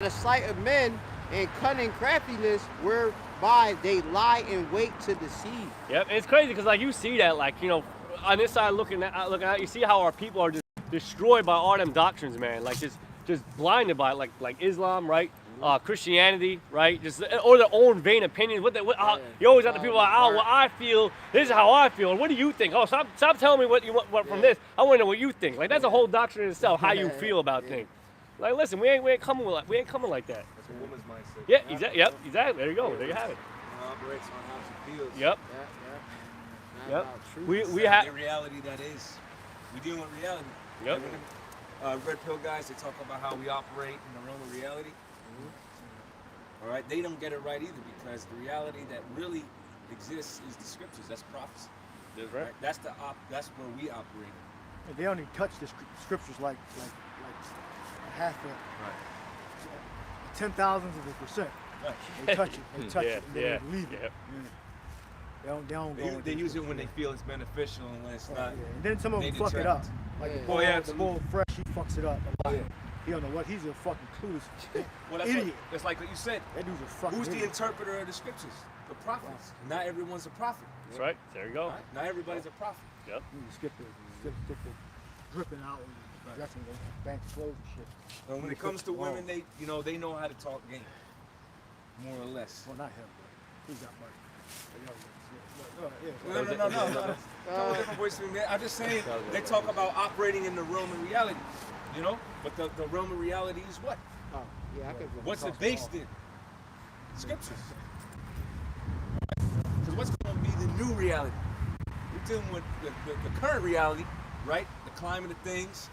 The sleight of men and cunning craftiness whereby they lie in wait to deceive. Yep, it's crazy because like you see that, like, you know, on this side looking out, you see how our people are just destroyed by all them doctrines, man. Like just blinded by it, like Islam, right? Christianity, right? Just or their own vain opinions. You always got the people like, oh, well, I feel this is how I feel. And what do you think? Oh, stop telling me what you want from this. I want to know what you think. Like that's a whole doctrine in itself, how you feel about things. Like, listen, we ain't coming like that. That's a woman's mindset. Yeah, exactly. There you go. There you have it. Operates on how she feels. Yep. Yep. We have the reality that is. We dealing with reality. Yep. Red pill guys, they talk about how we operate in the realm of reality. All right, they don't get it right either because the reality that really exists is the scriptures. That's prophecy. That's right. That's that's where we operate. And they only touch the scriptures like half a 10,000th of a percent. Right. They touch it. They touch it. And they leave it. Yep. They don't go. They use it when they feel it's beneficial and when it's not. And then some of them fuck it up. Like the bull fresh, he fucks it up a lot. Yeah. He don't know what. He's a fucking clueless Well, idiot. That's like what you said. That dude's a fucking Who's idiot. the interpreter of the scriptures? The prophets. Not everyone's a prophet. That's right. There you go. Right? Not everybody's a prophet. Yep. You skip the dripping out and dressing the fancy clothes and shit. And when it comes to women, they know how to talk game, more or less. Well, not him, but he's got money. No. Different voice from me. I'm just saying they talk about operating in the realm of reality, you know. But the realm of reality is what? Oh, yeah, I could. What's it based in? Scriptures. Because what's going to be the new reality? We're dealing with the current reality, right? The climate of things,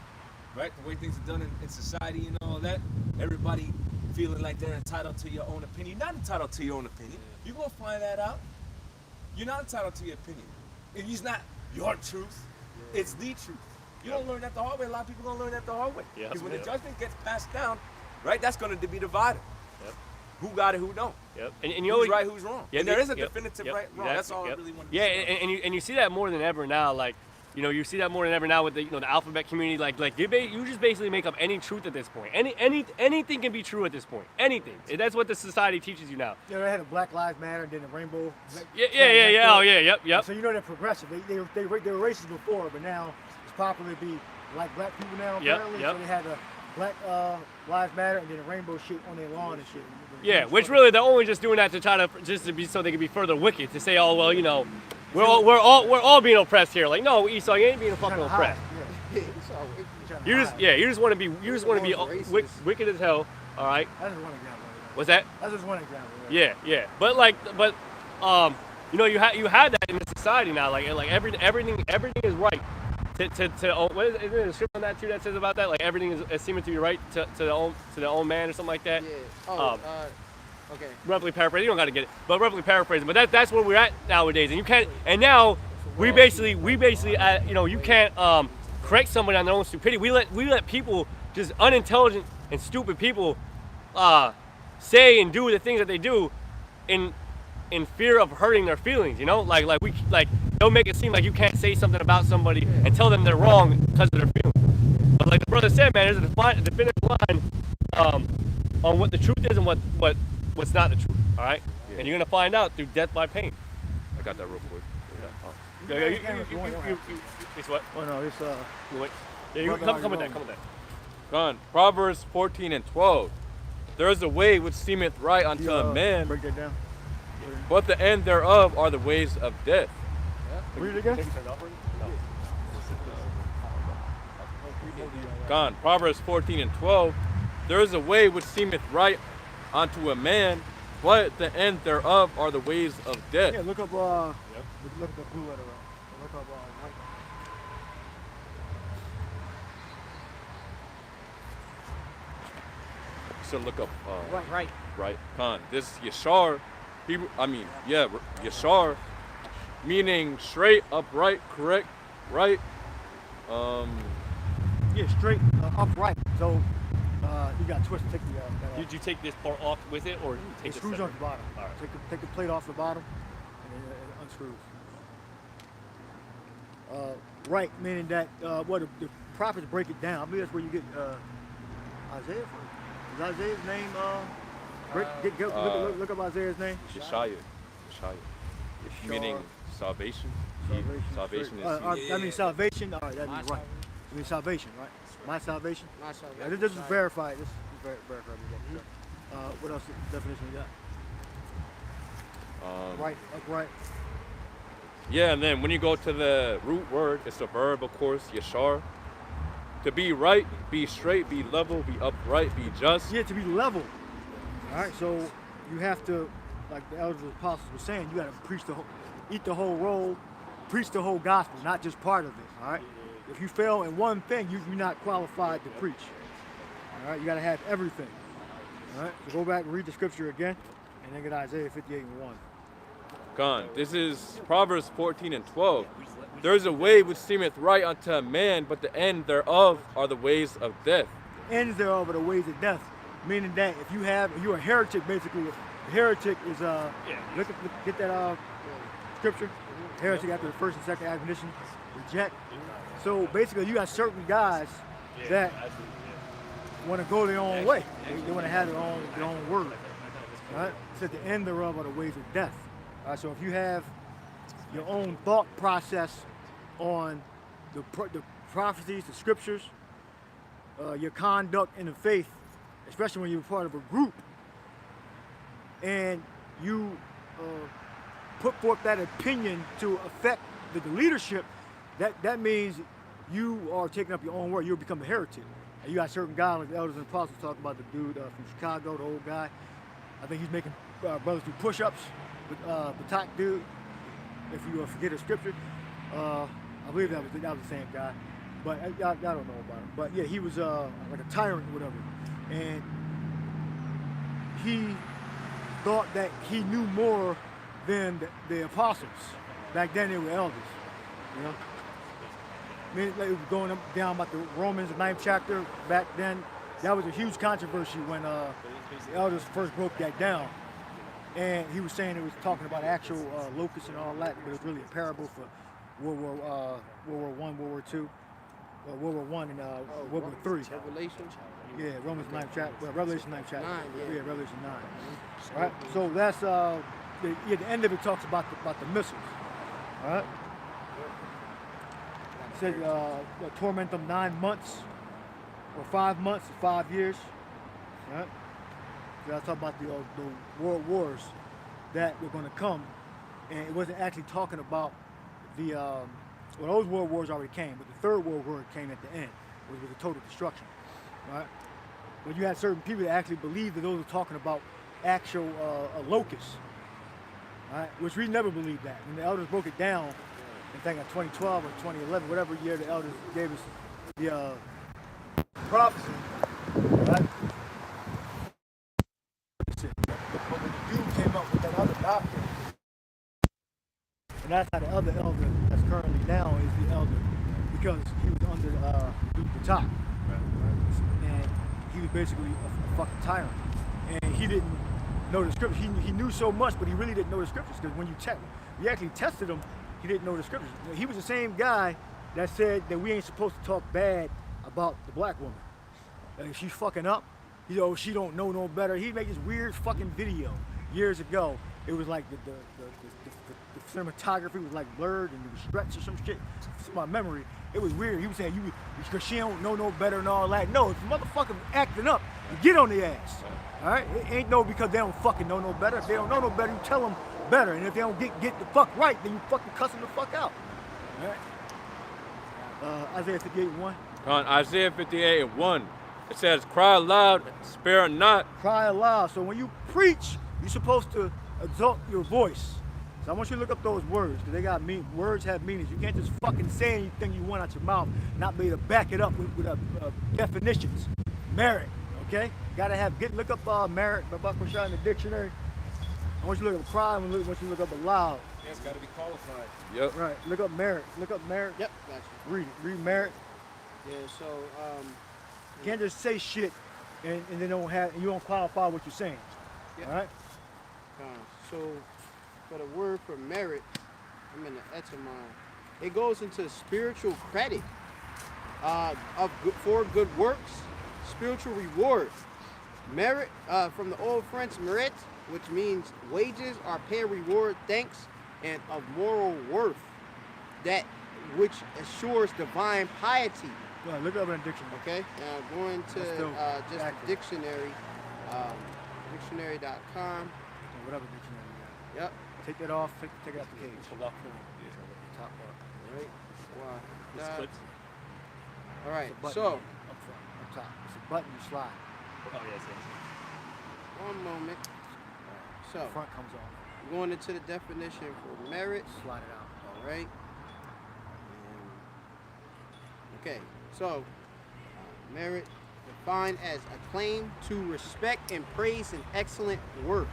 right? The way things are done in society and all that. Everybody feeling like they're entitled to your own opinion. You're not entitled to your own opinion. You're going to find that out. You're not entitled to your opinion. And it's not your truth. It's the truth. You don't learn that the hard way. A lot of people don't learn that the hard way. Because when the judgment gets passed down, right, that's going to be divided. Yep. Who got it, who don't. Yep. And who's always, right, who's wrong. And there is a definitive right, wrong. Exactly. That's all I really want to say. Yeah, and you see that more than ever now. Like, you know, you see that more than ever now with the the alphabet community. Like you just basically make up any truth at this point. Anything can be true at this point. Anything. That's what the society teaches you now. Yeah, they had a Black Lives Matter, then the rainbow. Yeah. Oh yeah. Yep. So you know they're progressive. They were racist before, but now it's popular to be like black people now. Apparently. So they had a Black Lives Matter and then a rainbow shit on their lawn and shit. Yeah, which really they're only just doing that to try to be so they can be further wicked, to say, oh well, you know, we're all being oppressed here. Like, no, Esau, you ain't being fucking oppressed. You just want to be wicked as hell. All right. That's just one example. What's that? That's just one example. Yeah. But you know, you have that in the society now. Like everything is right. What is there a script on that too that says about that? Like everything is seeming to be right to the own man or something like that. Yeah. Okay. Roughly paraphrasing. You don't got to get it, but roughly paraphrasing. But that's where we're at nowadays. And you can't. And now we basically you can't correct somebody on their own stupidity. We let people, just unintelligent and stupid people, say and do the things that they do, in fear of hurting their feelings. You know, like they'll make it seem like you can't say something about somebody and tell them they're wrong because of their feelings. But like the brother said, man, there's a definitive line on what the truth is and what's not the truth. All right, and you're gonna find out through death by pain. I got that real quick. It's what? Oh no, it's Wait. Yeah, you come with that. Gone. Proverbs 14:12. There is a way which seemeth right unto a man, break that down. but the end thereof are the ways of death. Read it again. Gone. Proverbs 14:12. There is a way which seemeth right unto a man, but the end thereof are the ways of death. Yeah, look up look up the blue letter. Look up white. So look up Right. Gone. This Yashar, Yashar, meaning straight, upright, correct, right. Yeah, straight, upright. So you got to twist and take that off. Did you take this part off with it, or did you take the screws on the bottom? All right. Take the plate off the bottom, and then it unscrews. Right, meaning that the prophets break it down. I believe that's where you get Isaiah from. Is Isaiah's name, look up Isaiah's name. Yeshaya. Meaning salvation. Salvation is. That means salvation. All right, that means right. It means salvation, right? My salvation. My salvation. Yeah, this is verified. This is verified. What else definition we got? Right, upright. Yeah, and then when you go to the root word, it's a verb, of course, yashar. To be right, be straight, be level, be upright, be just. Yeah, to be level. All right, so you have to, like the elders and apostles were saying, you got to preach eat the whole roll, preach the whole gospel, not just part of it. All right. If you fail in one thing, you're not qualified to preach. All right, you got to have everything. All right, so go back and read the scripture again, and then get Isaiah 58:1. Gone. This is Proverbs 14:12. There is a way which seemeth right unto a man, but the end thereof are the ways of death. Ends thereof are the ways of death, meaning that if you're a heretic, basically. A heretic is get that scripture. Heretic after the first and second admonition, reject. So basically, you got certain guys that want to go their own way. They want to have their own word. Right? It says the end thereof are the ways of death. So if you have your own thought process on the prophecies, the scriptures, your conduct in the faith, especially when you're part of a group, and you put forth that opinion to affect the leadership, that means you are taking up your own word. You'll become a heretic. And you got certain guys like the elders and apostles talking about the dude from Chicago, the old guy. I think he's making brothers do push-ups with the top dude. If you forget a scripture, I believe that was the same guy. But I don't know about him. But yeah, he was like a tyrant or whatever. And he thought that he knew more than the apostles. Back then they were elders, you know. I mean, they were going up, down about the Romans, the 9th chapter. Back then, that was a huge controversy when the elders first broke that down. And he was saying it was talking about actual locusts and all that, but it was really a parable for World War I, World War II, World War I, and World War III. Revelation. Yeah, Romans 9th chapter, well, Revelation 9th chapter. 9, yeah. Revelation 9. All right, so that's the end of it talks about the missiles. All right. It said torment them 9 months, or 5 months, 5 years. All right. So I talk about the world wars that were going to come, and it wasn't actually talking about the well, those world wars already came, but the third world war came at the end, which was a total destruction. Right? But you had certain people that actually believed that those were talking about actual locusts, right? Which we never believed that. When the elders broke it down, I think in 2012 or 2011, whatever year the elders gave us the prophecy, right? But when the dude came up with that other doctrine, and that's how the other elder that's currently now is the elder, because he was under the top. And he was basically a fucking tyrant. And he didn't know the scriptures. He knew so much, but he really didn't know the scriptures, because when you actually tested him, he didn't know the scriptures. He was the same guy that said that we ain't supposed to talk bad about the black woman. Like if she's fucking up, you know, she don't know no better. He made this weird fucking video years ago. It was like the cinematography was like blurred and it was stretched or some shit. It's my memory. It was weird. He was saying because she don't know no better and all that. No, if the motherfucker acting up, you get on the ass. All right? It ain't no because they don't fucking know no better. If they don't know no better, you tell them better. And if they don't get the fuck right, then you fucking cuss them the fuck out. All right? Isaiah 58:1. On Isaiah 58:1, it says, "Cry aloud, spare not." Cry aloud. So when you preach, you're supposed to exalt your voice. So I want you to look up those words, because they got words have meanings. You can't just fucking say anything you want out your mouth, not be able to back it up with definitions. Merit, okay? Gotta look up merit, in the dictionary. I want you to look up cry, I want you to look up aloud. Yeah, it's gotta be qualified. Yep. Right, look up merit. Yep, gotcha. Read merit. Yeah, so You can't just say shit and then you don't qualify what you're saying. Yep. All right? So for the word for merit, I'm in the etymology. It goes into spiritual credit for good works, spiritual reward. Merit, from the old French merit, which means wages are pay, reward, thanks, and of moral worth, that which assures divine piety. Well, look up in a dictionary. Okay, now going to That's still just the accurate. dictionary, dictionary.com. Or whatever dictionary you got. Yep. Take that off. Take it out the cage. Pull up. Top part. Right. Wow. This clips. All right. It's a button So up front, up top. It's a button you slide. Oh, yes. one moment. So The front comes off. going into the definition for merit. Slide it out. All right. Okay, so merit defined as a claim to respect and praise and excellent worth.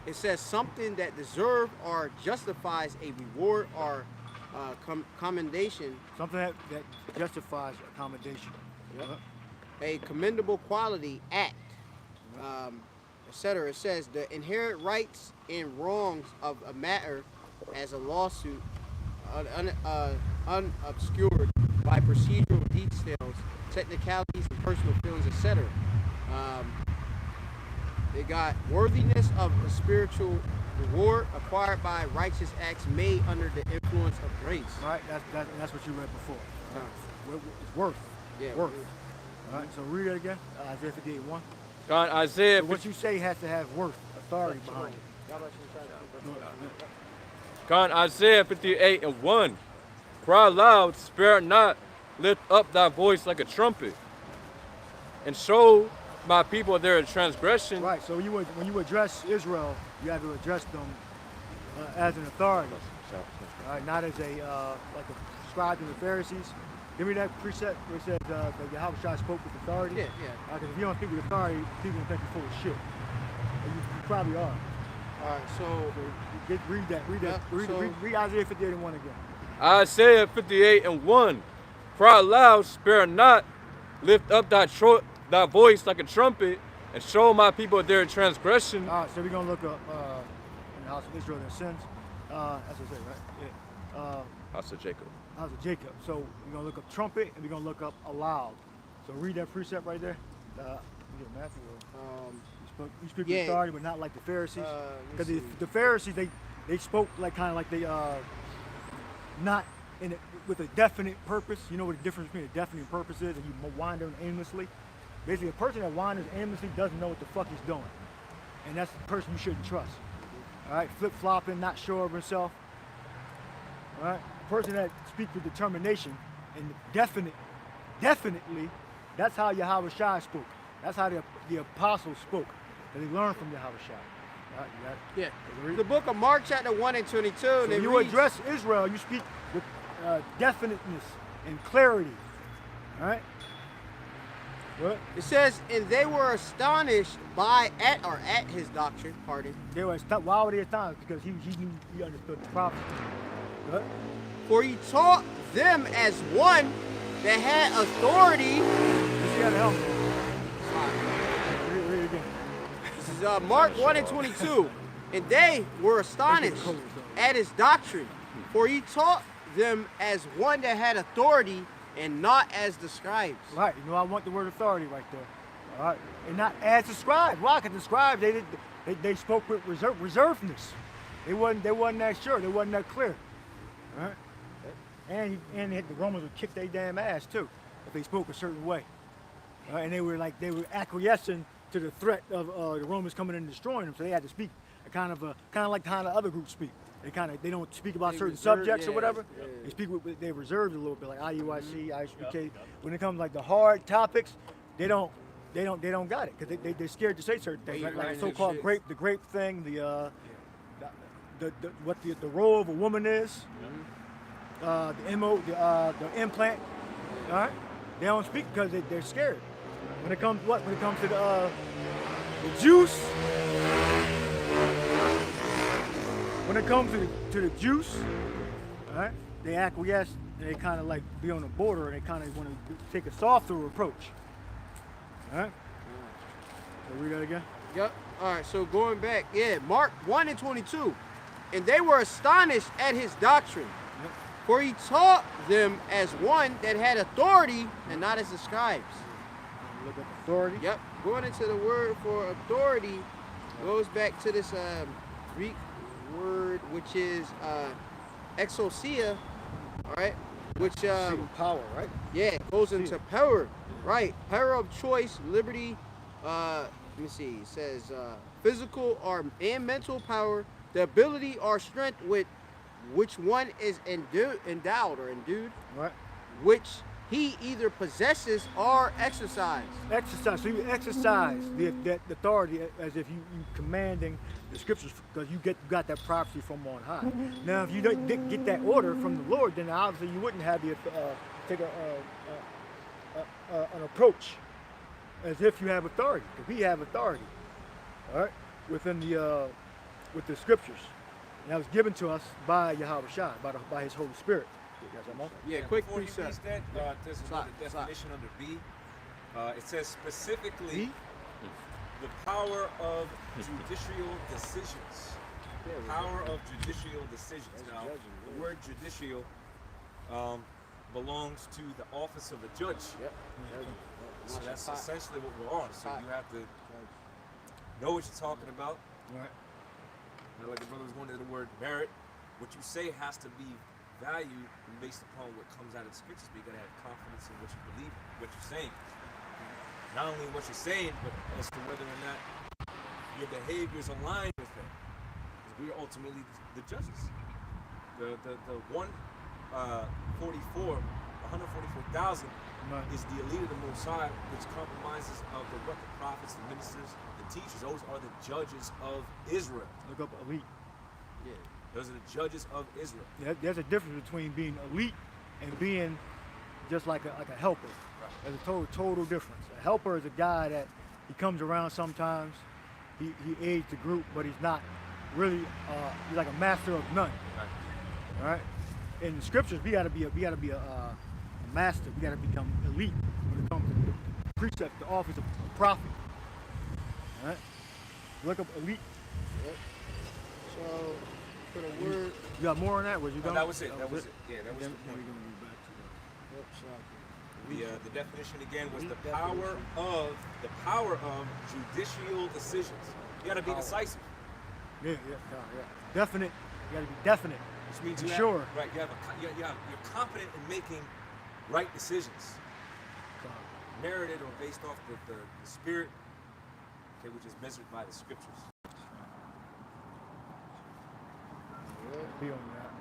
It says something that deserves or justifies a reward or commendation, Something that justifies accommodation. Yep. a commendable quality, act, etc. It says the inherent rights and wrongs of a matter as a lawsuit, unobscured by procedural details, technicalities, and personal feelings, etc. They got worthiness of a spiritual reward acquired by righteous acts made under the influence of grace. All right, that's what you read before. All right. It's worth. Yeah. Worth. All right, so read it again. Isaiah 58:1. God, Isaiah So what you say has to have worth, authority behind it. God, Isaiah 58:1. Cry loud, spare not, lift up thy voice like a trumpet, and show my people their transgression. Right. So when you address Israel, you have to address them as an authority. All right, not as a like a scribes and the Pharisees. Give me that precept where it says that Yahweh spoke with authority. Yeah. Because if you don't speak with authority, people will think you're full of shit. And you probably are. All right, so Read that. Yeah, so- Read Isaiah 58:1 again. Isaiah 58:1. Cry loud, spare not, lift up thy voice like a trumpet, and show my people their transgression. All right, so we're gonna look up in the house of Israel their sins. That's what I say, right? Yeah. House of Jacob. House of Jacob. So we're gonna look up trumpet and we're gonna look up aloud. So read that precept right there. You get Matthew. You speak yeah. with authority, but not like the Pharisees. let's Because see. the Pharisees, they spoke like kind of like they not with a definite purpose. You know what the difference between a definite purpose is, and you wander aimlessly. Basically, a person that wanders aimlessly doesn't know what the fuck he's doing, and that's the person you shouldn't trust. All right, flip flopping, not sure of himself. All right, a person that speaks with determination and definitely, that's how Yahweh Shai spoke. That's how the apostles spoke. That they learned from Yahweh Shai. All right, you got it? yeah, the book of Mark chapter 1 and 22. So and it you reads, address Israel, you speak with definiteness and clarity. All right? What? It says, and they were astonished at his doctrine. Pardon. They were why were they astonished? Because he knew, he understood the prophecy. What? For he taught them as one that had authority. Let's see how the hell. Read it again. This is Mark 1 and 22. And they were astonished at his doctrine. For he taught them as one that had authority and not as the scribes. Right, you know I want the word authority right there. All right, and not as the scribes. Why? Because the scribes they spoke with reservedness. They wasn't that sure. They wasn't that clear. All right, and the Romans would kick their damn ass too if they spoke a certain way. All right? And they were acquiescing to the threat of the Romans coming in and destroying them. So they had to speak kind of like how the other groups speak. They don't speak about certain subjects or whatever. Yeah. They speak they reserved a little bit, like IUIC, ISPK. When it comes like the hard topics, they don't got it because they're scared to say certain things. Like the so-called the grape thing, the role of a woman is, the implant. All right, they don't speak because they're scared. When it comes to the juice. When it comes to the juice, all right, they acquiesce and they kind of like be on the border and they kind of want to take a softer approach. All right? So read that again. Yep. All right, so going back, Mark 1 and 22. And they were astonished at his doctrine. Yep. For he taught them as one that had authority and not as the scribes. Look at authority. Yep. going into the word for authority, goes back to this Greek word, which is exousia, all right? Which power, right? yeah, it goes into power, right? Power of choice, liberty. Let me see. It says physical and mental power, the ability or strength with which one is endowed, Right. which he either possesses or exercises. Exercise. So you exercise that authority as if you commanding the scriptures, because you got that prophecy from on high. Now, if you didn't get that order from the Lord, then obviously you wouldn't have the take an approach as if you have authority, because we have authority, all right, within the with the scriptures, and that was given to us by Yahweh Shai, by His Holy Spirit. You guys, I'm on? Yeah, quick Before you precept. read that, there's another definition under B. It says specifically the power of judicial decisions. Power of judicial decisions. Now, the word judicial belongs to the office of the judge. Yep. So that's essentially what we're on. So you have to know what you're talking about. Right. Now, like the brother was going to the word merit, what you say has to be valued based upon what comes out of the scriptures, but you gotta have confidence in what you believe, what you're saying. Not only what you're saying, but as to whether or not your behavior is aligned with it. Because we are ultimately the judges. The 144,000 Right. is the elite of the Most High, which compromises of the prophets, the ministers, the teachers. Those are the judges of Israel. Look up elite. Yeah. Those are the judges of Israel. There's a difference between being elite and being just like a helper. There's a total difference. A helper is a guy that he comes around sometimes. He aids the group, but he's not really. He's like a master of none. All right. In the scriptures, we gotta be a master. We gotta become elite when it comes to the precept, the office of prophet. All right. Look up elite. Yep. So for the word. You got more on that? Was you No, done? that was it. That was it. Yeah, that was Then the we're point. gonna move back to that. Yep, so The definition again was the Definition. power of judicial decisions. You got to be decisive, Yeah. Definite. You gotta be definite. which means And you sure. have, right. You're competent in making right decisions, merited or based off the spirit, okay, which is measured by the scriptures. Be on that.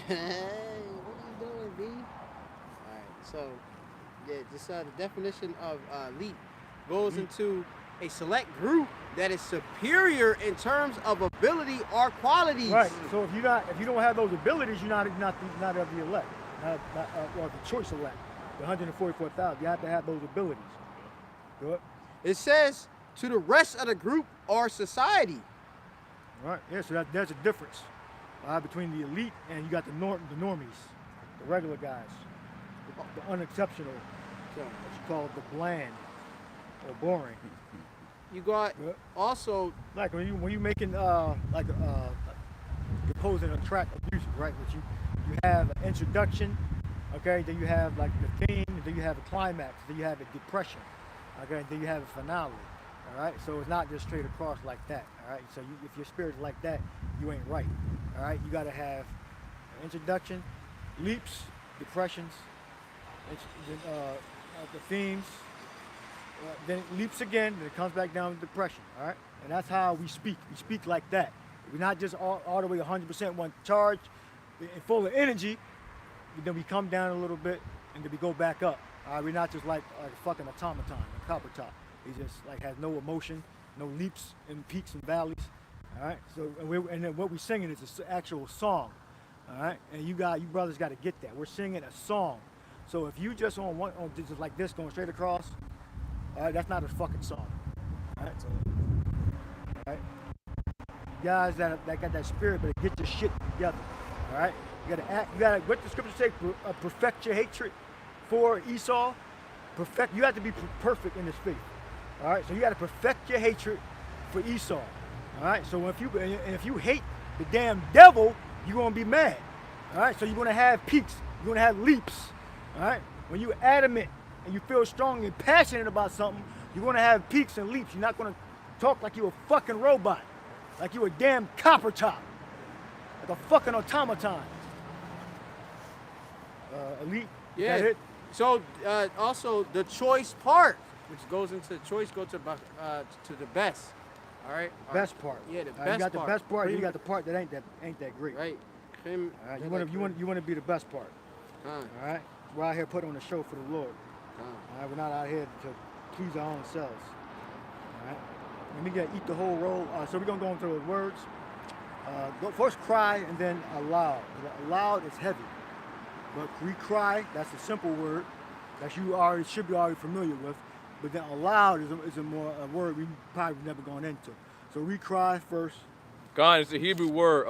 Hey, what are you doing, B? Alright, so yeah, just the definition of elite goes into a select group that is superior in terms of ability or qualities. Right. So if you don't have those abilities, you're not of the elect, or the choice elect, the 144,000. You have to have those abilities. Good. It says to the rest of the group or society. Right. Yeah. So there's a difference between the elite and you got the normies, the regular guys, the unexceptional, what you call the bland or boring. You got Yeah. also Like when you making you're posing a track of music, right? Which you have an introduction, okay, then you have like the theme, then you have a climax, then you have a depression, okay, then you have a finale. All right, so it's not just straight across like that. All right, so if your spirit's like that, you ain't right. All right, you got to have an introduction, leaps, depressions, the themes, then it leaps again, then it comes back down to depression. All right, and that's how we speak. We speak like that. We're not just all the way 100% one charge and full of energy. Then we come down a little bit and then we go back up. All right, we're not just like a fucking automaton, a copper top. He just like has no emotion, no leaps and peaks and valleys. All right. So and then what we're singing is an actual song. All right. And you brothers got to get that. We're singing a song. So if you just on just like this going straight across, all right, that's not a fucking song. All right. All right. Guys that got that spirit, better get your shit together. All right. You gotta what the scripture say, perfect your hatred for Esau. You have to be perfect in this faith. All right, so you got to perfect your hatred for Esau. All right, so if you hate the damn devil, you're gonna be mad. All right, so you're gonna have peaks, you're gonna have leaps. All right, when you're adamant and you feel strong and passionate about something, You're gonna have peaks and leaps. You're not gonna talk like you're a fucking robot, like you're a damn copper top, like a fucking automaton. Elite. Yeah. Is that it? So also the choice part, which goes into choice, go to the best. All right. Best part. Yeah, the You best got the part. best part. You got the part that ain't that great. Right. All right. You want to be the best part. All right. We're out here putting on a show for the Lord. All right. We're not out here to please our own selves. All right. And we gotta eat the whole roll. So we're gonna go into those words. Go first cry and then aloud. Aloud is heavy, but re-cry, that's a simple word that you should be already familiar with. But then aloud is a word we probably never gone into. So re-cry first. God, it's a Hebrew word,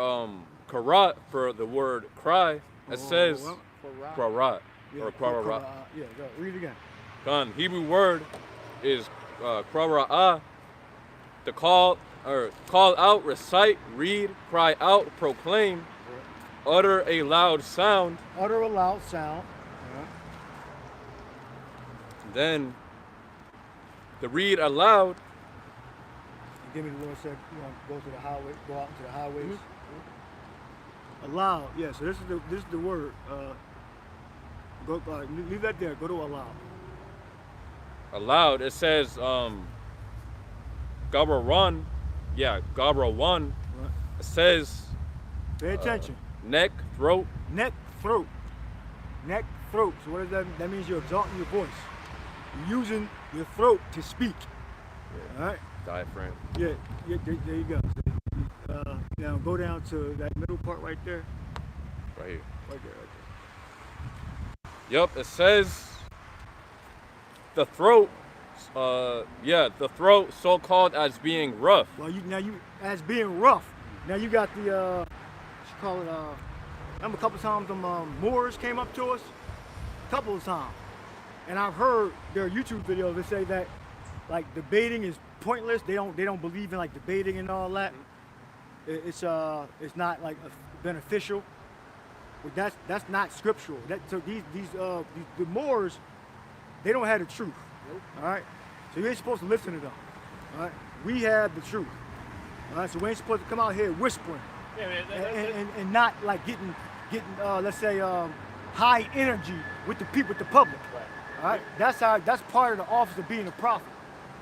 karat, for the word cry. It says karat or karat. Yeah, go read it again. God, Hebrew word is kara'ah. To call out, recite, read, cry out, proclaim, utter a loud sound. Utter a loud sound. Then to read aloud. Give me the Lord said, go to the highway, go out into the highways. Aloud, yeah. So this is the word. Leave that there. Go to aloud. Aloud, it says Gabaran. Yeah, Gabaran. Right. It says Pay attention. Neck, throat. Neck, throat. Neck, throat. So what does that mean? That means you're exalting your voice. You're using your throat to speak. Yeah. All right? Diaphragm. Yeah, there you go. Now go down to that middle part right there. Right here. Right there. Yep, it says the throat. The throat, so called as being rough. Well, you as being rough. Now you got the what you call it? Remember a couple of times them Moors came up to us, a couple of times, and I've heard their YouTube videos that say that like debating is pointless. They don't believe in like debating and all that. It's not like beneficial. But that's not scriptural. So the Moors, they don't have the truth. All right. So you ain't supposed to listen to them. All right. We have the truth. All right. So we ain't supposed to come out here whispering and not like getting let's say high energy with the people, with the public. Right. All right. That's part of the office of being a prophet.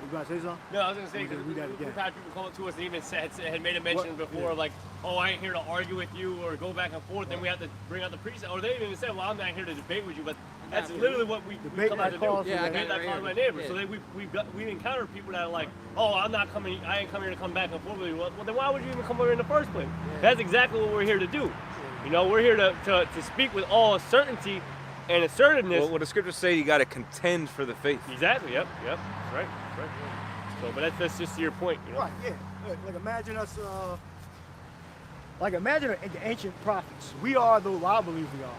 You gotta say something? No, I was gonna say because we've had people come up to us and even had made a mention before, like, oh, I ain't here to argue with you or go back and forth. Then we have to bring out the precept, or they even said, well, I'm not here to debate with you, but that's literally what we come out to do. Yeah, debate that cause my neighbor. So then we've encountered people that are like, oh, I ain't coming here to come back and forth with you. Well, then why would you even come over in the first place? Yeah. That's exactly what we're here to do. You know, we're here to speak with all certainty and assertiveness. Well, what the scriptures say, you got to contend for the faith. Exactly. Yep. Right. So, but that's just to your point, you know. Right. Yeah. Like imagine us. Imagine the ancient prophets. We are the. Well, I believe we are. All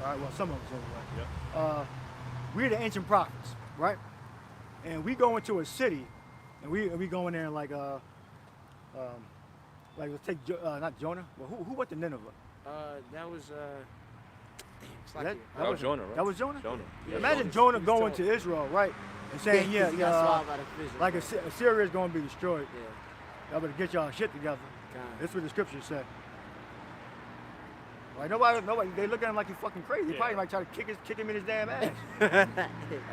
right. Well, some of us anyway. Yep. We're the ancient prophets, right? And we go into a city, and we go in there and like let's take not Jonah. Well, who went to Nineveh? That was That was Jonah, right? That was Jonah? Jonah. Yeah, imagine Jonah going to Israel, right? And saying, like Assyria is going to be destroyed. Yeah. Y'all better get y'all shit together. That's what the scriptures say. Right? Nobody, they look at him like he's fucking crazy. They probably might try to kick him in his damn ass.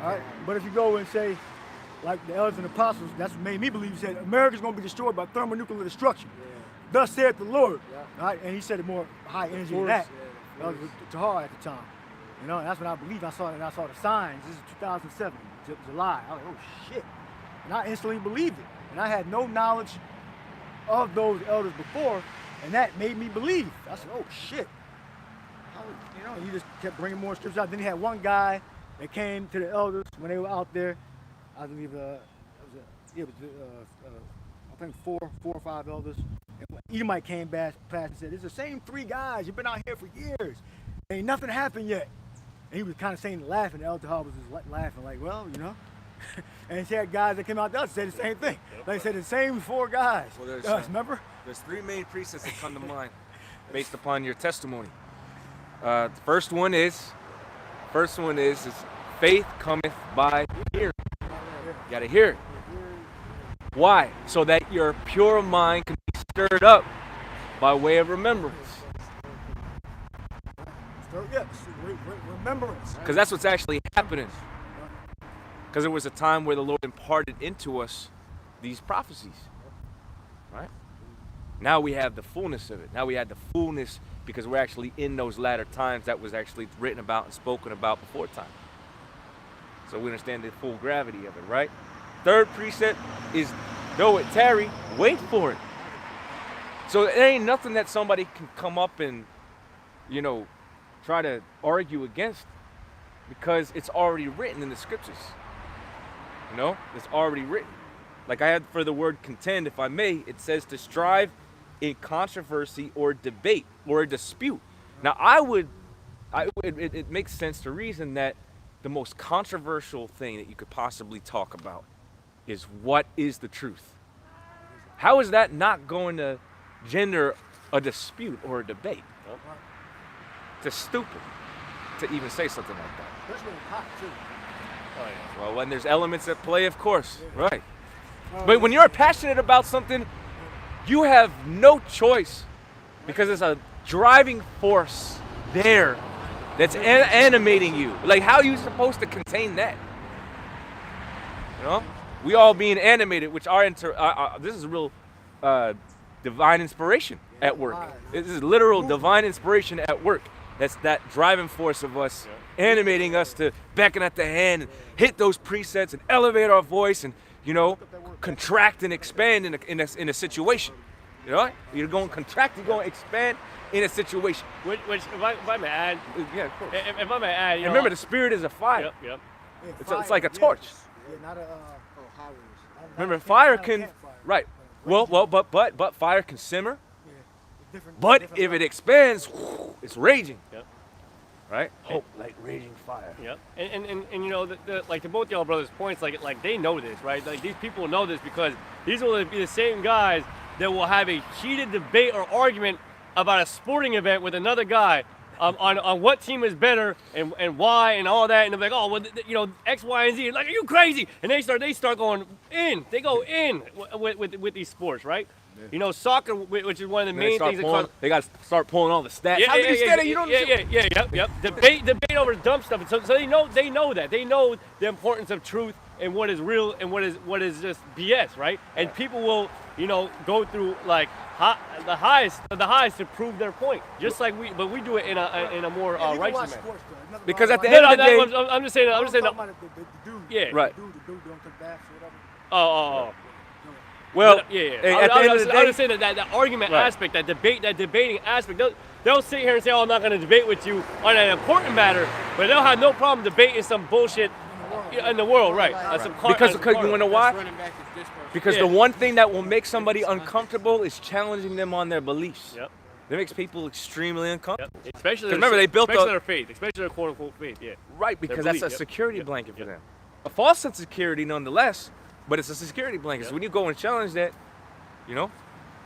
All right? But if you go and say, like the elders and apostles, that's what made me believe, he said, America's going to be destroyed by thermonuclear destruction. Yeah. Thus saith the Lord. Yeah. All right? And he said it more high energy than that. Yeah, that was Tahar at the time. You know, and that's when I believed. I saw the signs. This is 2007, July. I was like, oh shit. And I instantly believed it. And I had no knowledge of those elders before, and that made me believe. I said, oh shit. You know, he just kept bringing more scriptures out. Then he had one guy that came to the elders when they were out there. I believe I think four or five elders. And Edomite came back and said, it's the same three guys. You've been out here for years. Ain't nothing happened yet. And he was kind of saying, laughing. The elder was just laughing, like, well, you know. And he had guys that came out there and said the same thing. They said the same four guys. Well, remember? There's three main precepts that come to mind based upon your testimony. The first one is faith cometh by hearing. You gotta hear it. Why? So that your pure mind can be stirred up by way of remembrance. Yes, remembrance. Because that's what's actually happening. Because there was a time where the Lord imparted into us these prophecies. Right? Now we have the fullness of it. Now we had the fullness because we're actually in those latter times that was actually written about and spoken about before time. So we understand the full gravity of it, right? Third precept is, though it tarry, wait for it. So there ain't nothing that somebody can come up and, you know, try to argue against, because it's already written in the scriptures. You know, it's already written. Like I had for the word contend, if I may, it says to strive in controversy or debate or a dispute. Now it makes sense to reason that the most controversial thing that you could possibly talk about is what is the truth. How is that not going to gender a dispute or a debate? It's stupid to even say something like that. Especially when it's hot, too. Oh, yeah. Well, when there's elements at play, of course, right. But when you're passionate about something, you have no choice, because there's a driving force there that's animating you. Like, how are you supposed to contain that? You know, we all being animated, which this is real divine inspiration at work. This is literal divine inspiration at work. That's that driving force of us, animating us to beckon at the hand and hit those presets and elevate our voice and, you know, contract and expand in a situation. You know, you're going to contract, you're going to expand in a situation. Which if I may add, Yeah, of course. if I may add, you know, Remember, the spirit is a fire. Yep. It's like a torch. Yeah, not a. Remember, fire can, right? Well, but fire can simmer. But if it expands, it's raging. Yep. Right? Hope like raging fire. Yep. And you know, like to both y'all brothers' points, like they know this, right? Like these people know this because these will be the same guys that will have a heated debate or argument about a sporting event with another guy on what team is better and why and all that, and they're like, oh, well, you know, X, Y, and Z. Like, are you crazy? And they start going in. They go in with these sports, right? Yeah. You know, soccer, which is one of the main things. They got to start pulling all the stats. Yep. Debate over dumb stuff. So they know that. They know the importance of truth and what is real and what is just BS, right? And people will, you know, go through like the highest to prove their point. Just like we do it in a more righteous manner. Because at the end of the day, I'm just saying. The dude, yeah. Right. The dude don't come back or whatever. Oh. Well, yeah. At the end of the day, I was saying that argument aspect, that debating aspect. They'll sit here and say, "Oh, I'm not going to debate with you on an important matter," but they'll have no problem debating some bullshit in the world, right? Because you want to know why? Because the one thing that will make somebody uncomfortable is challenging them on their beliefs. Yep. That makes people extremely uncomfortable. Yep. Especially remember, they built their faith, especially their quote unquote faith. Yeah. Right, because that's a security blanket for them. A false sense of security, nonetheless, but it's a security blanket. So when you go and challenge that, you know,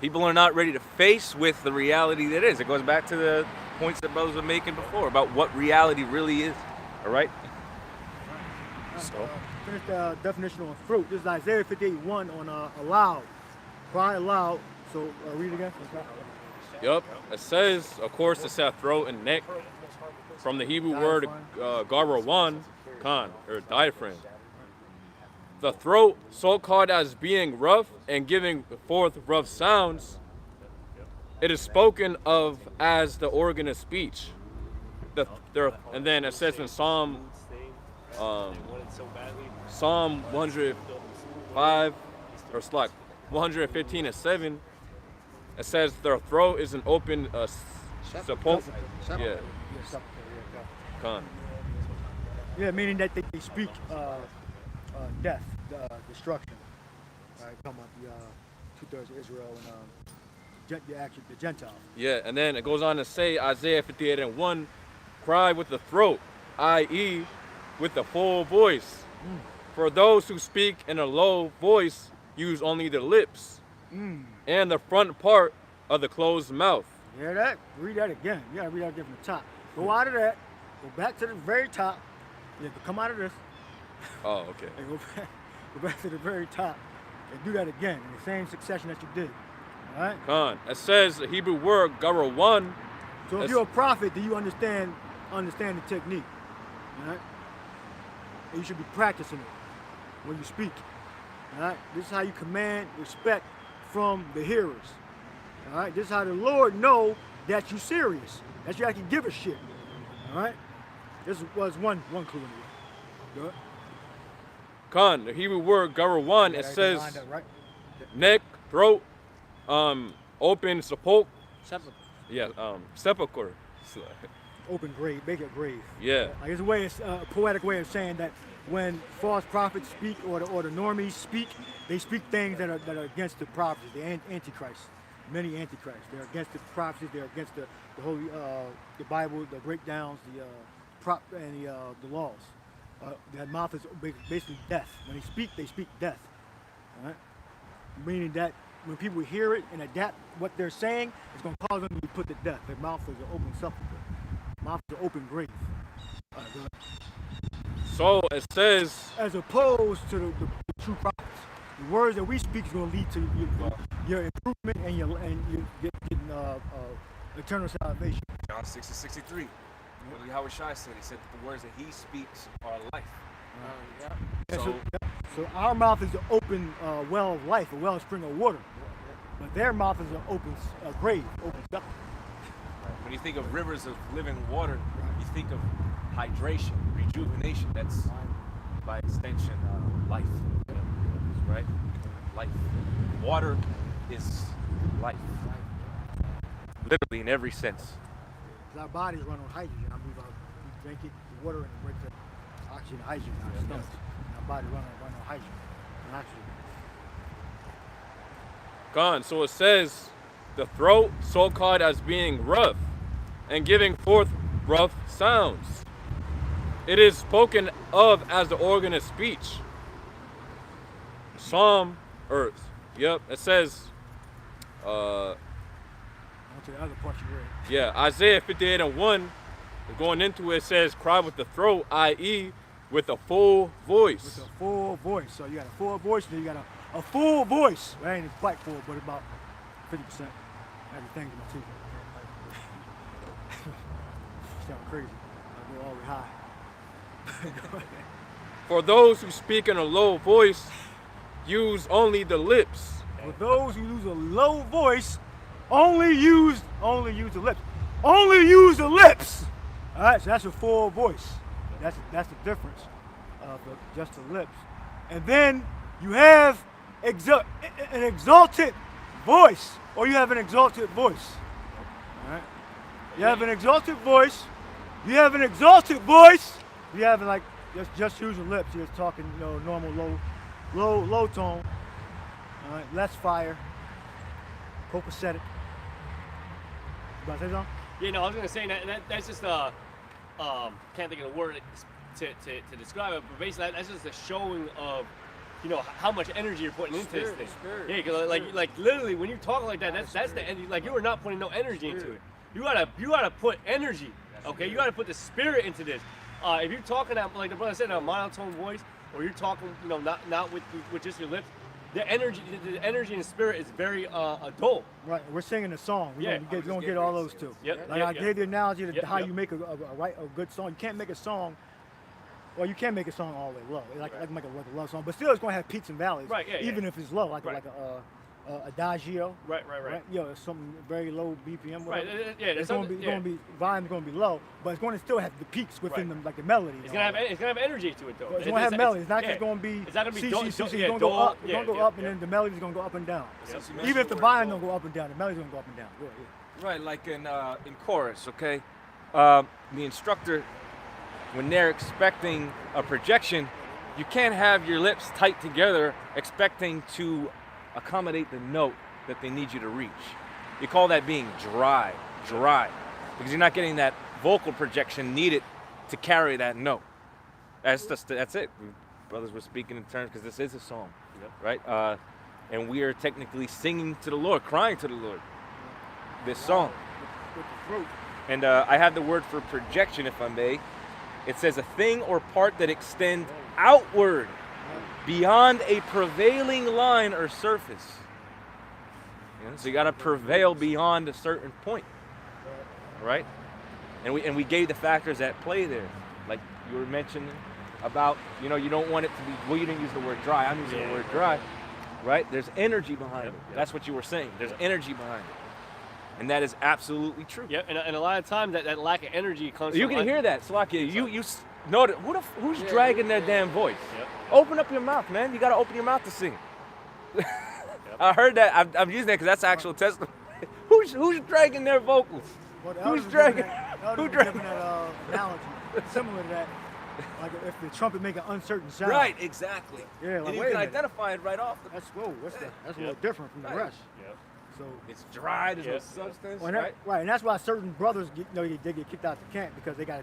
people are not ready to face with the reality that is. It goes back to the points that brothers were making before about what reality really is. All right. So. Finish the definition on fruit. This is Isaiah 58:1 on aloud. Cry aloud. So read it again. Yup. It says, of course, it says throat and neck. From the Hebrew word garawan, khan, or diaphragm. The throat, so called as being rough and giving forth rough sounds, it is spoken of as the organ of speech. And then it says in Psalm 105, or it's like 115:7, it says their throat is an open sepulchre. Yeah. Con. Yeah, meaning that they speak death, destruction. Right, talking about the 2/3 of Israel and the Gentiles. Yeah, and then it goes on to say Isaiah 58:1, cry with the throat, i.e., with the full voice. For those who speak in a low voice use only the lips and the front part of the closed mouth. You hear that? Read that again. You gotta read that again from the top. Go out of that. Go back to the very top. You have to come out of this. Oh, okay. And go back. go back to the very top and do that again in the same succession that you did. All right? Con. It says the Hebrew word Garawan. So if you're a prophet, do you understand the technique? All right? And you should be practicing it when you speak. All right? This is how you command respect from the hearers. All right? This is how the Lord know that you're serious, that you actually give a shit. All right? This was one clue in the way. Con. The Hebrew word Garawan. It says right? neck, throat, open sepulchre. Sepulchre. Yeah, sepulchre. Open grave, make it grave. Yeah. Like it's a way, a poetic way of saying that when false prophets speak or the normies speak, they speak things that are against the prophecies, the antichrist, many antichrists. They're against the prophecies. They're against the holy, the Bible, the breakdowns, the laws. Their mouth is basically death. When they speak death. All right? Meaning that when people hear it and adapt what they're saying, it's going to cause them to be put to death. Their mouth is an open sepulchre. Mouth is an open grave. So it says, as opposed to the true prophets, the words that we speak is going to lead to your improvement and your getting eternal salvation. John 6:63. What Howard Shai said. He said that the words that he speaks are life. So our mouth is an open well of life, a wellspring of water. But their mouth is an open grave, open sepulchre. When you think of rivers of living water, you think of hydration, rejuvenation. That's by extension life, right? Life. Water is life, literally in every sense. Our bodies run on hydrogen. I mean, we drink it, the water, and it breaks the oxygen and hydrogen in our stomachs. And our body run on hydrogen and oxygen. Gone. So it says, the throat so called as being rough and giving forth rough sounds. It is spoken of as the organ of speech. It says, To the other part you read. yeah, Isaiah 58:1, going into it, says, cry with the throat, i.e., with a full voice. With a full voice. So you got a full voice, then you got a full voice. It ain't quite full, but about 50%. Everything in my teeth. Sound crazy. I go all the way high. For those who speak in a low voice, use only the lips. For those who use a low voice, only use the lips. Only use the lips. All right, so that's a full voice. That's the difference of just the lips. And then you have an exalted voice, or you have an exalted voice. All right, you have an exalted voice. You have an exalted voice. You have like just use the lips. You're just talking, normal low tone. All right, less fire. Copacetic. You about to say something? Yeah, no, I was gonna say that's just can't think of the word to describe it, but basically that's just a showing of, how much energy you're putting into this thing. Yeah, because like literally when you talk like that, that's the energy. Like you are not putting no energy into it. You gotta put energy. Okay, you gotta put the spirit into this. If you're talking out, like the brother said, in a monotone voice, or you're talking, not with just your lips, the energy and spirit is very dull. Right, we're singing a song. We're gonna get all those too. Yep. I gave the analogy of how you make a good song. You can't make a song. Well, you can make a song all the way low, like make a love song, but still it's gonna have peaks and valleys. Right. Even if it's low, like adagio. Right. Something very low BPM. Right. It's gonna be volume's gonna be low, but it's gonna still have the peaks within them, like the melody. It's gonna have energy to it though. It's gonna have melody. It's not just gonna be. It's not gonna be It's gonna go up. It's gonna go up, and then the melody's gonna go up and down. Even if the volume don't go up and down, the melody's gonna go up and down. Right, like in chorus, okay? The instructor, when they're expecting a projection, you can't have your lips tight together expecting to accommodate the note that they need you to reach. You call that being dry, because you're not getting that vocal projection needed to carry that note. That's it. Brothers were speaking in terms, because this is a song, right? And we are technically singing to the Lord, crying to the Lord. This song. With the throat. And I have the word for projection, if I may. It says a thing or part that extends outward beyond a prevailing line or surface. You know, so you got to prevail beyond a certain point, right? And we gave the factors at play there, like you were mentioning about, you know, you don't want it to be. Well, you didn't use the word dry. I'm using the word dry, right? There's energy behind it. That's what you were saying. There's energy behind it. And that is absolutely true. Yeah, and a lot of times that lack of energy comes You from... can hear that, Slakia. You know that. Who's dragging their damn voice? Open up your mouth, man. You got to open your mouth to sing. I heard that. I'm using that because that's actual testimony. Who's dragging their vocals? Well, the Who's elders dragging? were giving that analogy, similar to that. Like if the trumpet make an uncertain sound. Right, exactly. Yeah, And like you wait a can minute. identify it right off. That's that's a little different from the rest. Yep. So It's dry. There's no substance. well, right, and that's why certain brothers get, they get kicked out the camp because they got a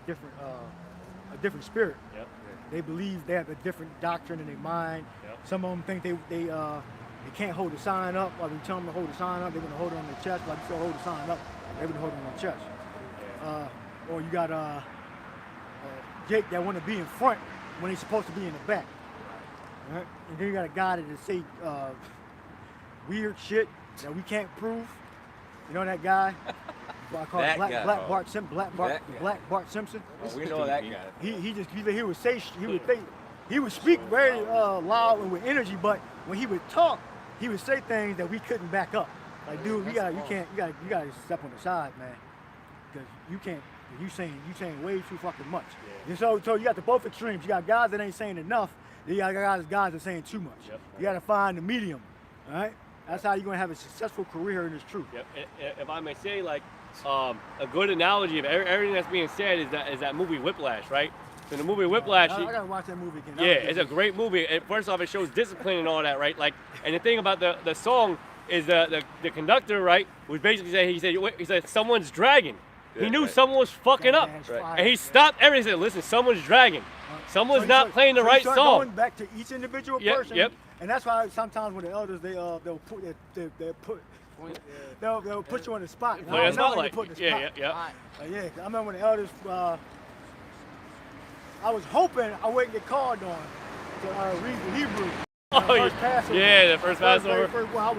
different spirit. Yep. They believe they have a different doctrine in their mind. Yep. Some of them think they can't hold the sign up. While we tell them to hold the sign up, they're gonna hold it on their chest. While you still hold the sign up, they're gonna hold it on their chest. Or you got Jake that want to be in front when he's supposed to be in the back. Right? And then you got a guy that say weird shit that we can't prove. You know that guy? I call That it Black, guy, Black bro. Bart Simpson. Black Bart Simpson. Oh, we know that guy. He would speak very loud and with energy, but when he would talk, he would say things that we couldn't back up. Like, dude, you gotta step on the side, man, because you can't. You saying way too fucking much. Yeah. So you got the both extremes. You got guys that ain't saying enough. Then you got guys that are saying too much. Yep. You got to find the medium. All right. That's how you're gonna have a successful career in this truth. Yep. If I may say, like, a good analogy of everything that's being said is that movie Whiplash, right? So the movie Whiplash. I gotta watch that movie again. Yeah, it's a great movie. First off, it shows discipline and all that, right? Like, and the thing about the song is the conductor, right, was basically saying he said someone's dragging. He knew someone was fucking up, and he stopped everything. He said, "Listen, someone's dragging. Someone's not playing the right start song." Going back to each individual person. Yep. And that's why sometimes when the elders they'll put you on the spot. And I don't know when you put in the spot. Yeah. Yeah, 'cause I remember when the elders. I was hoping I wouldn't get called on to read the Hebrew. Oh, First Passover. yeah, the first Passover. First, well,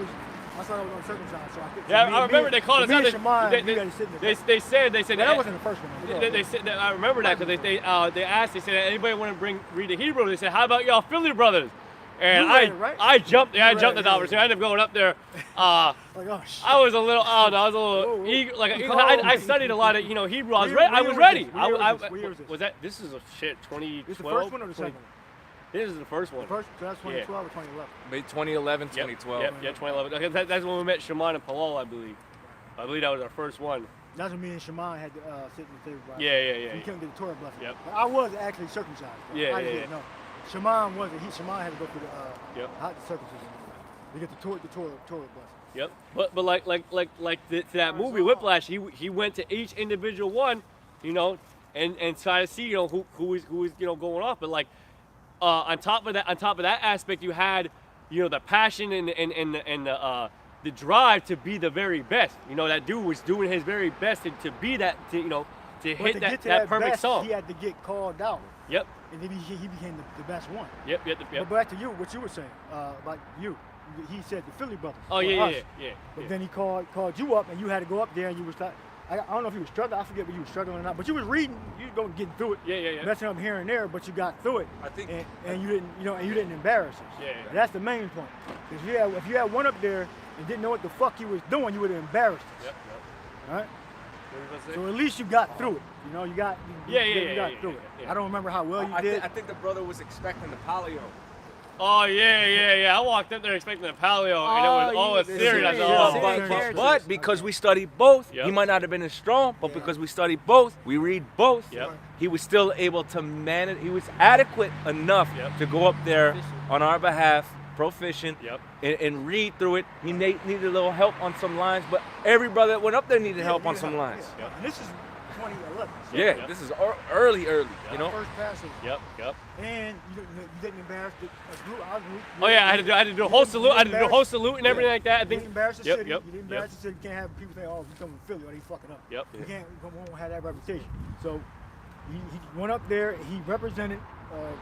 I thought I was uncircumcised, so I could. Yeah, I remember they called us out. They said that wasn't the first one. They said I remember that because they asked. They said, anybody want to read the Hebrew? They said, how about y'all Philly brothers? And I jumped. Yeah, I jumped at the opportunity. I ended up going up there. Like, oh shit. I was a little eager. Like I studied a lot of Hebrew. I was ready. Was that? This is a shit 2012. This is the first one or the second one? This is the first one. So that's 2012 or 2011. Maybe 2011, 2012. Yep, 2011. Okay, that's when we met Shimon and Palal, I believe. I believe that was our first one. That's when me and Shimon had to sit in the table. Yeah. He couldn't get the Torah blessing. Yep. But I was actually circumcised. I didn't know. Shimon wasn't. Shimon had to go through the circumcision to get the Torah blessing. Yep. But to that movie Whiplash, he went to each individual one, and try to see who is going off. But on top of that aspect, you had the passion and the drive to be the very best. That dude was doing his very best to be that to hit that perfect best, song. He had to get called out. Yep. And then he became the best one. Yep. But back to you, what you were saying about you. He said the Philly brothers. Oh yeah. But then he called you up, and you had to go up there, and you was like, I don't know if you were struggling. I forget whether you were struggling or not. But you was reading. You was going getting through it. Yeah. Messing up here and there, but you got through it. I think, and you didn't, and you didn't embarrass us. Yeah. That's the main point. Because if you had one up there and didn't know what the fuck you was doing, you would have embarrassed us. Yep. All right. So at least you got through it. You got through it. Yeah. I don't remember how well you did. I think the brother was expecting the paleo. Oh yeah. I walked up there expecting a paleo, and it was serious. But because we studied both, Yep. he might not have been as strong, but because we studied both, we read both, Yep. he was still able to manage. He was adequate enough to go up there on our behalf, proficient, and read through it. He needed a little help on some lines, but every brother that went up there needed help on some lines. Yep. And this is 2011. Yeah, this is early, First Passover. Yep. And you didn't embarrass the group. Oh yeah, I had to do a whole salute. I had to do a whole salute and everything like that. I You think. didn't embarrass the Yep, city. yep, You didn't embarrass the city. You can't have people say, "Oh, he's coming from Philly," or "He's fucking up." Yep. We won't have that reputation. So he went up there. He represented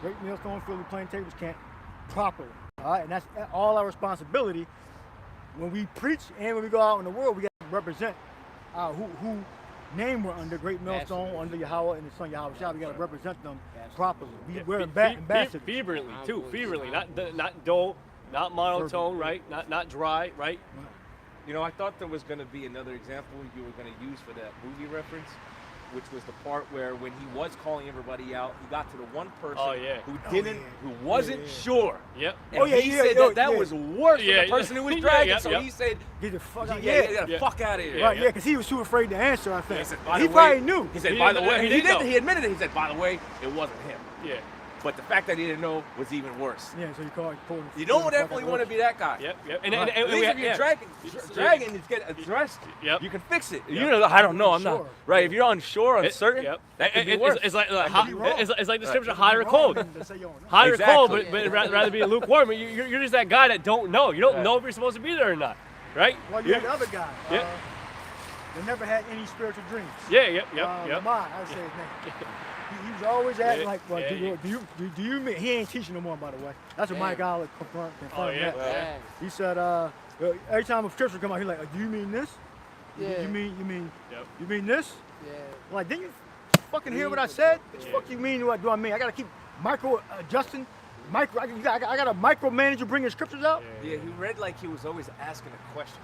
Great Millstone Philly Plaintables Camp. properly. All right, and that's all our responsibility when we preach and when we go out in the world. We got to represent who name we're under, Great Millstone, under Yahweh and His Son Yahweh Shah. We got to represent them properly. We're ambassadors. Fervently too, fervently, not dull, not monotone, right? Not dry, right? You know, I thought there was going to be another example you were going to use for that movie reference, which was the part where when he was calling everybody out, he got to the one person who wasn't sure. Yep. And he said that was worse than the person who was dragging. So he said, "Get the fuck out! Get the fuck out of here!" Right? Yeah, because he was too afraid to answer. I think. He said, he probably knew. He said, "By the way," he admitted it. He said, "By the way, it wasn't him." Yeah. But the fact that he didn't know was even worse. Yeah, so you called him. You don't definitely want to be that guy. Yep. And at least if you're dragging and get addressed, you can fix it. You know, I don't know, I'm not right. If you're unsure, uncertain, that could be worse. It's like the scripture, higher cold. Higher cold, but rather be lukewarm. You're just that guy that don't know. You don't know if you're supposed to be there or not, right? Well, you're the other guy. They never had any spiritual dreams. Yep. Lamar, I would say his name. He was always acting like, well, do you mean, he ain't teaching no more, by the way. That's what Mike Allen confirmed that. He said, every time a scripture come out, he's like, do you mean this? You mean this? Yeah. Like, didn't you fucking hear what I said? What the fuck you mean, what do I mean? I gotta keep adjusting. I got a micromanager bringing scriptures out? Yeah, he read like he was always asking a question.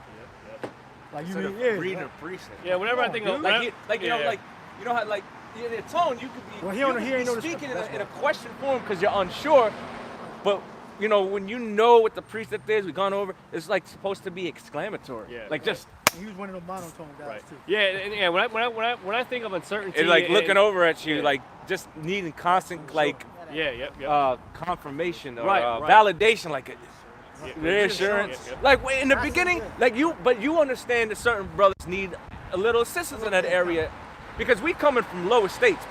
Like, you mean, reading a precept. Yeah, whenever I think of, you know how, like, in a tone, you could be, speaking in a question form because you're unsure, but you know, when you know what the precept is, we've gone over, it's like supposed to be exclamatory. Yeah, like just. He was one of the monotone guys too. Yeah, and when I think of uncertainty, it's like looking over at you, like just needing constant confirmation or validation, like reassurance. Like in the beginning, like you understand that certain brothers need a little assistance in that area. Because we coming from lower states.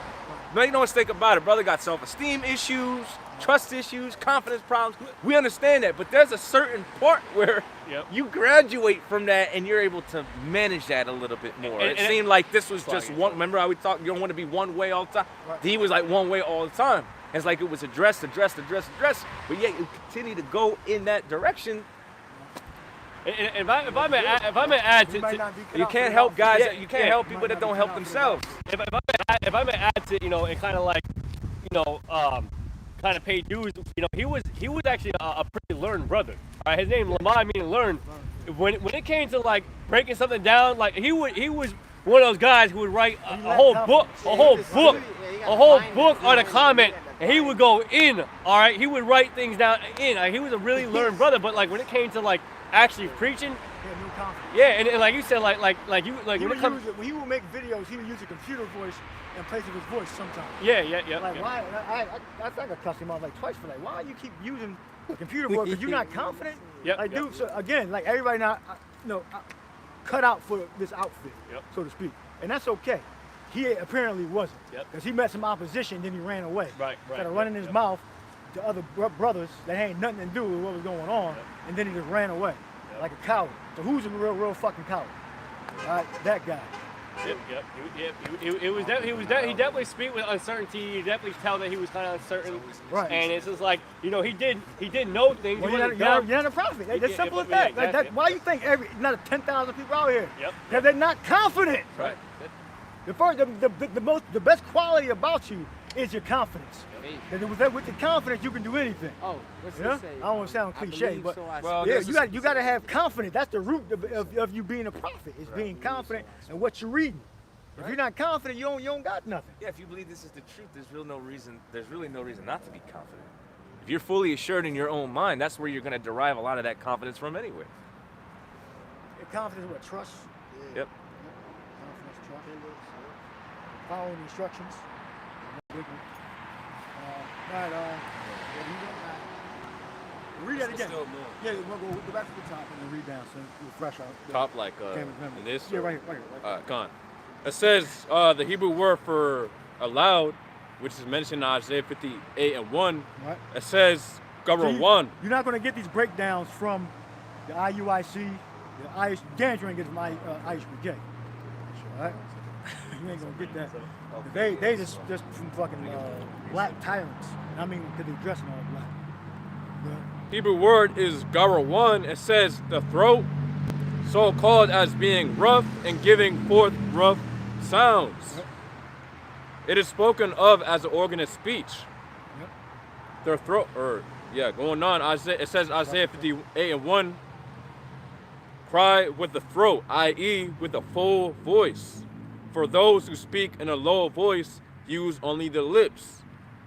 Make no mistake about it, brother got self-esteem issues, trust issues, confidence problems. We understand that, but there's a certain part where you graduate from that and you're able to manage that a little bit more. It seemed like this was just one. Remember how we talked, you don't want to be one way all the time? Right. He was like one way all the time. It's like it was addressed. But yet you continue to go in that direction. And if I may add to you can't help guys. You can't help people that don't help themselves. If I may add to and kind of like kind of pay dues. He was actually a pretty learned brother. All right, his name Lamar, meaning learned. When it came to like breaking something down, like he was one of those guys who would write a whole book on a comment, and he would go in. All right, he would write things down in. He was a really learned brother, but like when it came to like actually preaching, and like you said, like you when he would make videos, he would use a computer voice in place of his voice sometimes. Like why? I think I cussed him out like twice for like, why you keep using a computer voice? Because you're not confident. Dude. So again, like everybody now, cut out for this outfit, so to speak, and that's okay. He apparently wasn't, because he met some opposition, then he ran away. Instead of running his mouth to other brothers that ain't nothing to do with what was going on, and then he just ran away like a coward. So who's a real fucking coward? That guy. He definitely speak with uncertainty. You definitely tell that he was kind of uncertain. Right. And it's just like, he didn't know things. Well, you're not a prophet. It's simple as that. Why you think not 10,000 people out here? Because they're not confident. Right. The best quality about you is your confidence. With your confidence, you can do anything. Oh, what's this say? I don't want to sound cliche, but so you got to have confidence. That's the root of you being a prophet. Is being confident in what you're reading. If you're not confident, you don't got nothing. Yeah, if you believe this is the truth, there's really no reason not to be confident. If you're fully assured in your own mind, that's where you're going to derive a lot of that confidence from anyway. Confidence with trust. Yep. Confidence, trust. Following the instructions. Read that again. Yeah, we'll go back to the top and then read down so we'll fresh out. Top like in this? Yeah, right here. Gone. It says the Hebrew word for allowed, which is mentioned in Isaiah 58:1. Right. It says Gabra 1. You're not going to get these breakdowns from the IUIC, the Irish. Dan, you ain't get from Irish Brigade. Right? You ain't going to get that. They just from fucking black tyrants. I mean, because they're dressing all black. Hebrew word is garawan. It says the throat, so called as being rough and giving forth rough sounds. It is spoken of as an organ of speech. Their throat, going on. It says Isaiah 58:1. Cry with the throat, i.e., with a full voice. For those who speak in a low voice, use only the lips.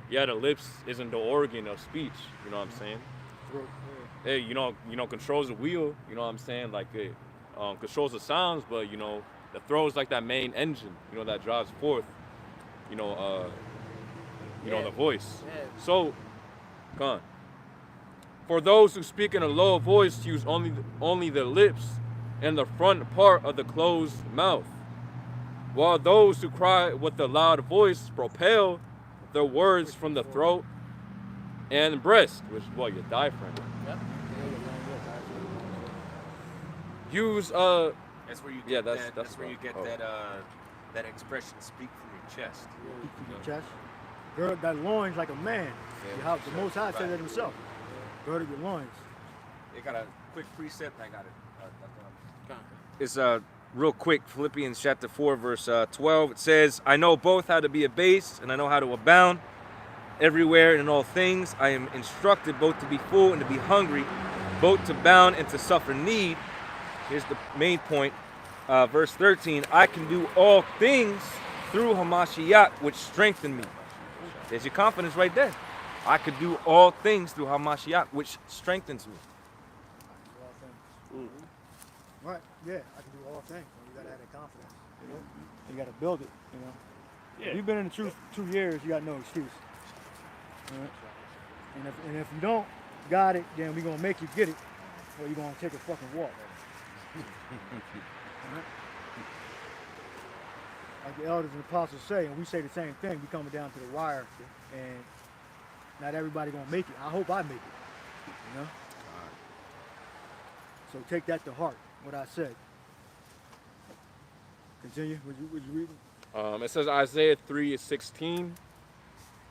Yeah, the lips isn't the organ of speech. You know what I'm saying? Hey, controls the wheel. You know what I'm saying? Like it controls the sounds, but the throat is like that main engine. That drives forth. The voice. So, come on. For those who speak in a low voice, use only the lips and the front part of the closed mouth, while those who cry with a loud voice propel their words from the throat and breast, which is your diaphragm. Yep. Use That's where you get that's where you get that expression, speak from your chest. From your chest. Gird thy loins like a man. The Most High said that himself. Gird your loins. They got a quick precept. I got it. It's real quick. Philippians chapter 4, verse 12. It says, I know both how to be abased and I know how to abound. Everywhere and in all things I am instructed both to be full and to be hungry, both to bound and to suffer need. Here's the main point. Verse 13, I can do all things through Hamashiach, which strengthen me. There's your confidence right there. I could do all things through Hamashiach, which strengthens me. Right, yeah, I can do all things. You gotta have that confidence. You gotta build it, Yeah. If you've been in the truth 2 years, you got no excuse. All right? And if you don't got it, then we're gonna make you get it, or you're gonna take a fucking walk. All right? Like the elders and apostles say, and we say the same thing, we coming down to the wire, and not everybody gonna make it. I hope I make it, So take that to heart, what I said. Continue, would you read? It says Isaiah 3:16,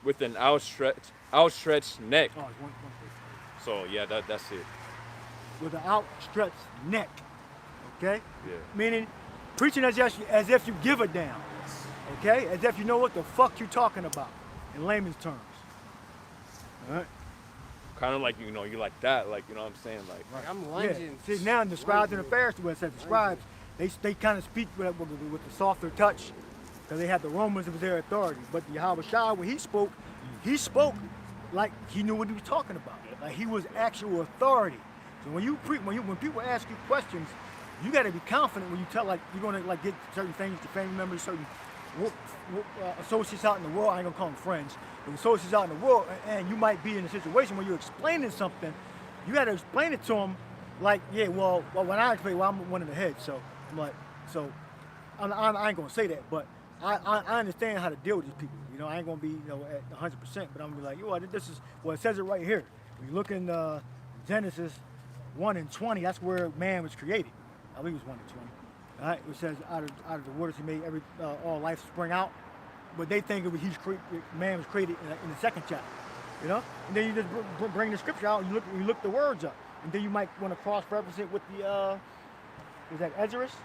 with an outstretched neck. Oh, it's one page. So yeah, that's it. With an outstretched neck, okay? Yeah. Meaning, preaching as if you give a damn, okay? As if you know what the fuck you're talking about, in layman's terms. All right? Kind of like you like that, like you know what I'm saying, like. I'm lunging. Yeah. See, now in the scribes and the Pharisees, where it says the scribes, they kind of speak with the softer touch, because they had the Romans as their authority. But the Yahweh Shai, when he spoke like he knew what he was talking about. Like he was actual authority. So when people ask you questions, you got to be confident when you tell, like, you're going to like get certain things to family members, certain associates out in the world. I ain't gonna call them friends, but associates out in the world, and you might be in a situation where you're explaining something. You got to explain it to them, like, yeah, well, when I explain, I'm one of the heads, so I'm like, I ain't gonna say that, but I understand how to deal with these people. I ain't gonna be at 100%, but I'm gonna be like, it says it right here. When you look in Genesis 1:20, that's where man was created. I believe it was 1:20. All right, it says out of the waters he made all life spring out, but they think man was created in the second chapter, And then you just bring the scripture out and you look the words up, and then you might want to cross-reference it with the was that Ezra's?